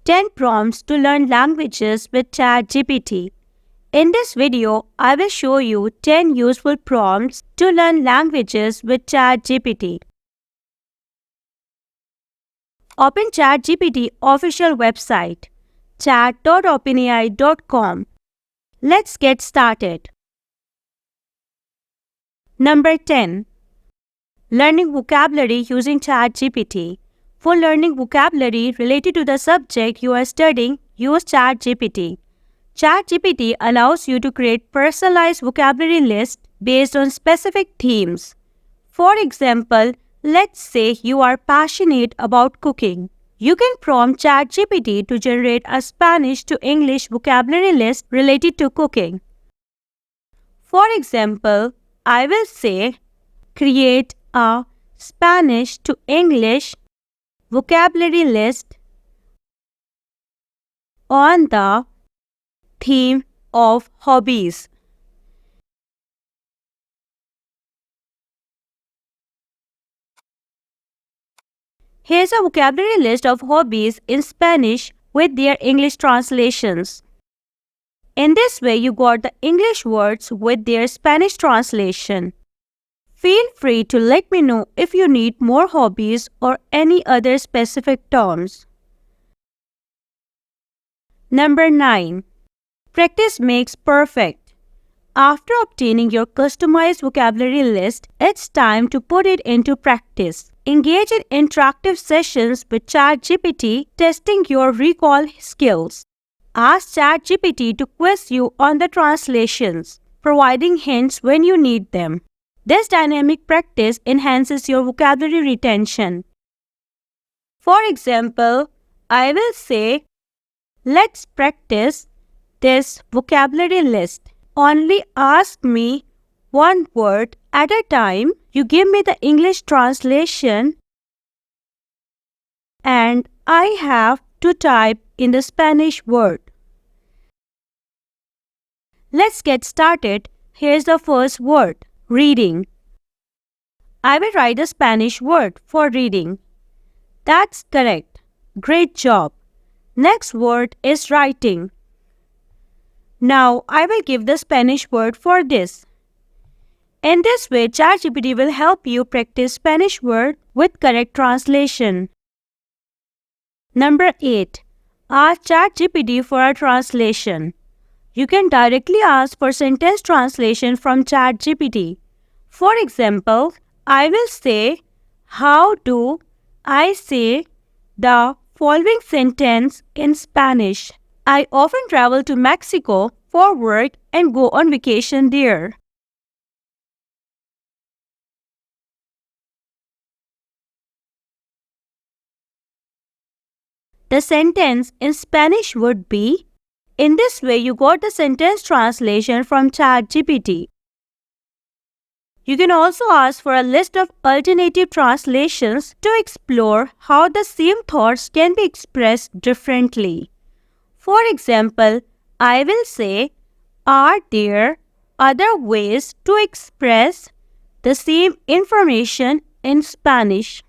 10 prompts to learn languages with ChatGPT. In this video, I will show you 10 useful prompts to learn languages with ChatGPT. Open ChatGPT official website, chat.openai.com. Let's get started. Number 10. Learning vocabulary using ChatGPT. For learning vocabulary related to the subject you are studying, use ChatGPT. ChatGPT allows you to create personalized vocabulary lists based on specific themes. For example, let's say you are passionate about cooking. You can prompt ChatGPT to generate a Spanish to English vocabulary list related to cooking. For example, I will say, create a Spanish to English vocabulary list on the theme of hobbies. Here's a vocabulary list of hobbies in Spanish with their English translations. In this way, you got the English words with their Spanish translation. Feel free to let me know if you need more hobbies or any other specific terms. Number 9. Practice makes perfect. After obtaining your customized vocabulary list, it's time to put it into practice. Engage in interactive sessions with ChatGPT, testing your recall skills. Ask ChatGPT to quiz you on the translations, providing hints when you need them. This dynamic practice enhances your vocabulary retention. For example, I will say, let's practice this vocabulary list. Only ask me one word at a time. You give me the English translation and I have to type in the Spanish word. Let's get started. Here's the first word, reading. I will write the Spanish word for reading. That's correct. Great job. Next word is writing. Now I will give the Spanish word for this. In this way, ChatGPT will help you practice Spanish word with correct translation. Number 8. Ask ChatGPT for a translation. You can directly ask for sentence translation from ChatGPT. For example, I will say, how do I say the following sentence in Spanish? I often travel to Mexico for work and go on vacation there. The sentence in Spanish would be, in this way you got the sentence translation from ChatGPT. You can also ask for a list of alternative translations to explore how the same thoughts can be expressed differently. For example, I will say, are there other ways to express the same information in Spanish?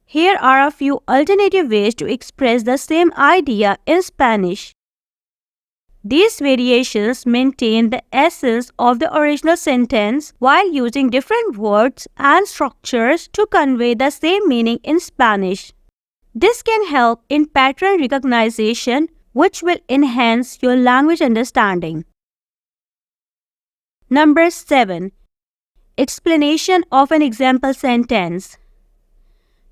Here are a few alternative ways to express the same idea in Spanish. These variations maintain the essence of the original sentence while using different words and structures to convey the same meaning in Spanish. This can help in pattern recognition, which will enhance your language understanding. Number 7. Explanation of an example sentence.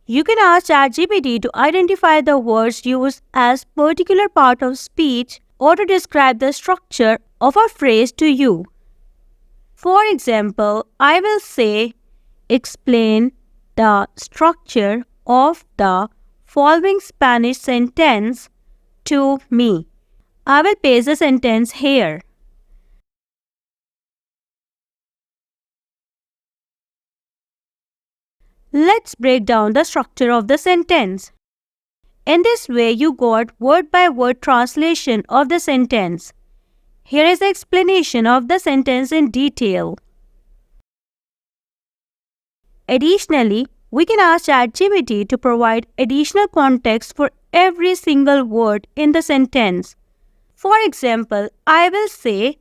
You can ask ChatGPT to identify the words used as particular part of speech or to describe the structure of a phrase to you. For example, I will say, explain the structure of the following Spanish sentence to me. I will paste the sentence here. Let's break down the structure of the sentence. In this way, you got word-by-word translation of the sentence. Here is the explanation of the sentence in detail. Additionally, we can ask ChatGPT to provide additional context for every single word in the sentence. For example, I will say,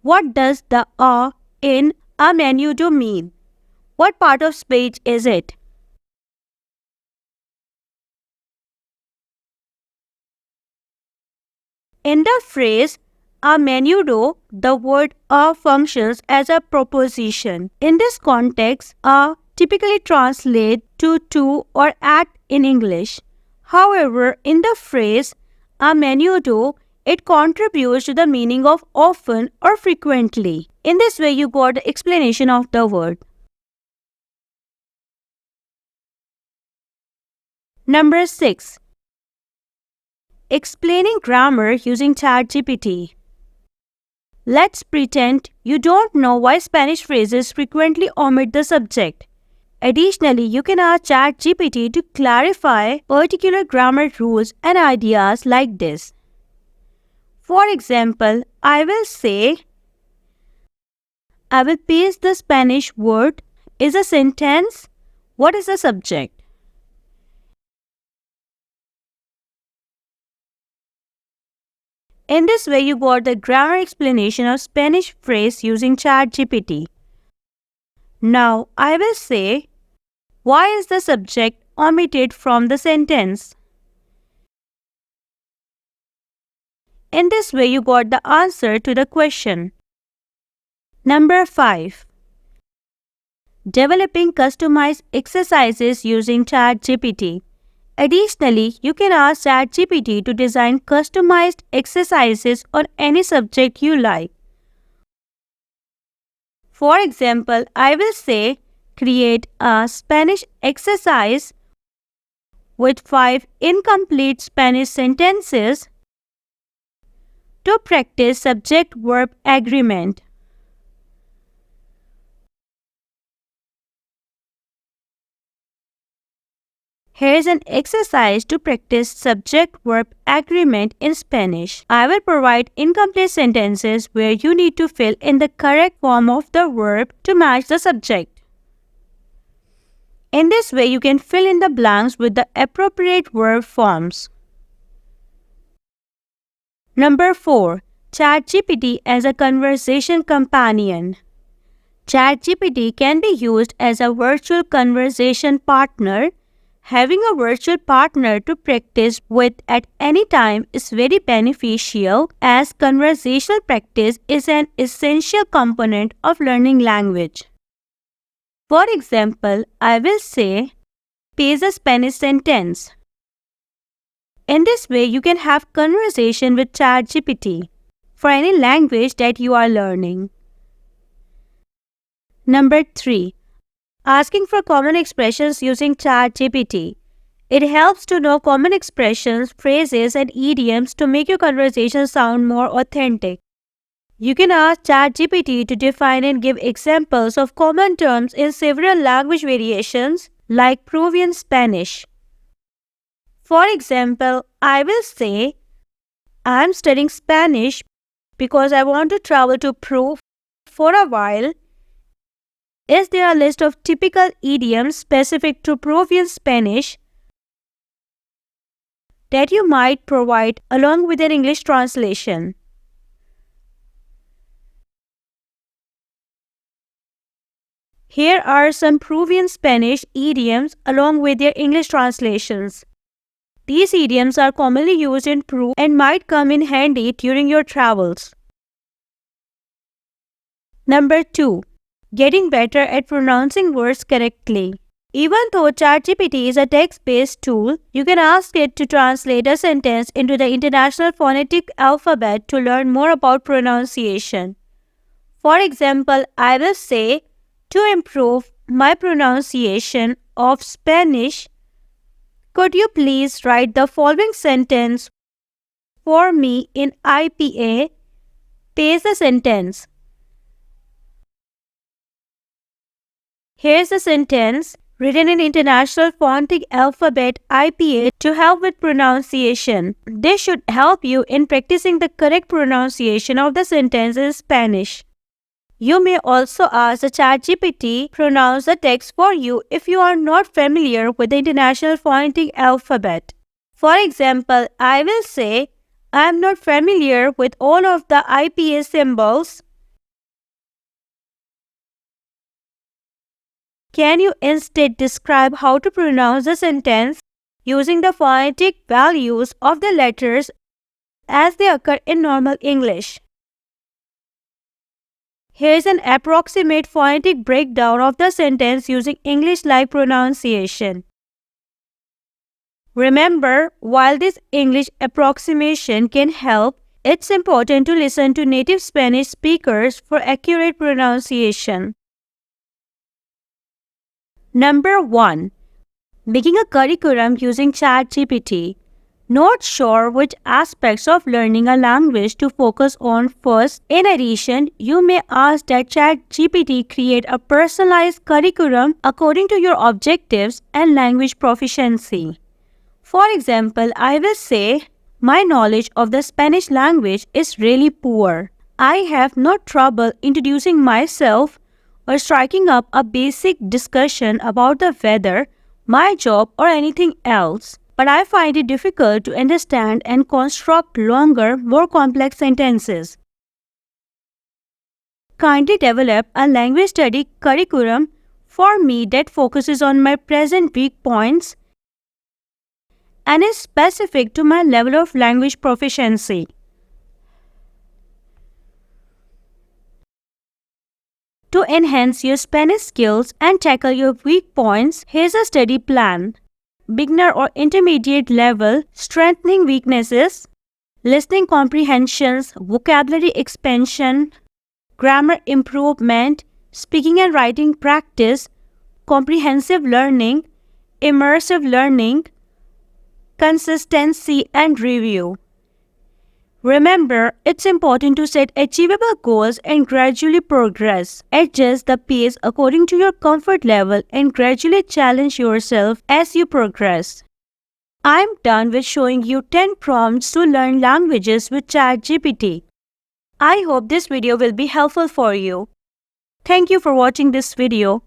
what does the "a" in "a menu do" mean? What part of speech is it? In the phrase "a menudo," the word "a" functions as a preposition. In this context, "a" typically translates to or at in English. However, in the phrase "a menudo," it contributes to the meaning of often or frequently. In this way, you got the explanation of the word. Number 6. Explaining grammar using ChatGPT. Let's pretend you don't know why Spanish phrases frequently omit the subject. Additionally, you can ask ChatGPT to clarify particular grammar rules and ideas like this. For example, I will say, I will paste the Spanish word is a sentence. What is the subject? In this way, you got the grammar explanation of Spanish phrase using ChatGPT. Now, I will say, why is the subject omitted from the sentence? In this way, you got the answer to the question. Number 5. Developing customized exercises using ChatGPT. Additionally, you can ask ChatGPT to design customized exercises on any subject you like. For example, I will say, create a Spanish exercise with 5 incomplete Spanish sentences to practice subject-verb agreement. Here is an exercise to practice subject-verb agreement in Spanish. I will provide incomplete sentences where you need to fill in the correct form of the verb to match the subject. In this way, you can fill in the blanks with the appropriate verb forms. Number 4. ChatGPT as a conversation companion. ChatGPT can be used as a virtual conversation partner. Having a virtual partner to practice with at any time is very beneficial, as conversational practice is an essential component of learning language. For example, I will say, paste a Spanish sentence. In this way, you can have conversation with ChatGPT for any language that you are learning. Number 3. Asking for common expressions using ChatGPT. It helps to know common expressions, phrases, and idioms to make your conversation sound more authentic. You can ask ChatGPT to define and give examples of common terms in several language variations like Peruvian Spanish. For example, I will say, I am studying Spanish because I want to travel to Peru for a while. Is there a list of typical idioms specific to Peruvian Spanish that you might provide along with an English translation? Here are some Peruvian Spanish idioms along with their English translations. These idioms are commonly used in Peru and might come in handy during your travels. Number 2. Getting better at pronouncing words correctly. Even though ChatGPT is a text-based tool, you can ask it to translate a sentence into the International Phonetic Alphabet to learn more about pronunciation. For example, I will say, to improve my pronunciation of Spanish, could you please write the following sentence for me in IPA? Paste the sentence. Here's the sentence written in International Phonetic Alphabet IPA to help with pronunciation. This should help you in practicing the correct pronunciation of the sentence in Spanish. You may also ask the ChatGPT pronounce the text for you if you are not familiar with the International Phonetic Alphabet. For example, I will say, I am not familiar with all of the IPA symbols. Can you instead describe how to pronounce the sentence using the phonetic values of the letters as they occur in normal English? Here is an approximate phonetic breakdown of the sentence using English-like pronunciation. Remember, while this English approximation can help, it's important to listen to native Spanish speakers for accurate pronunciation. Number 1. Making a curriculum using ChatGPT. Not sure which aspects of learning a language to focus on first. In addition, you may ask that ChatGPT create a personalized curriculum according to your objectives and language proficiency. For example, I will say, my knowledge of the Spanish language is really poor. I have no trouble introducing myself or striking up a basic discussion about the weather, my job, or anything else. But I find it difficult to understand and construct longer, more complex sentences. Kindly develop a language study curriculum for me that focuses on my present weak points and is specific to my level of language proficiency. To enhance your Spanish skills and tackle your weak points, here's a study plan. Beginner or intermediate level, strengthening weaknesses, listening comprehensions, vocabulary expansion, grammar improvement, speaking and writing practice, comprehensive learning, immersive learning, consistency and review. Remember, it's important to set achievable goals and gradually progress. Adjust the pace according to your comfort level and gradually challenge yourself as you progress. I'm done with showing you 10 prompts to learn languages with ChatGPT. I hope this video will be helpful for you. Thank you for watching this video.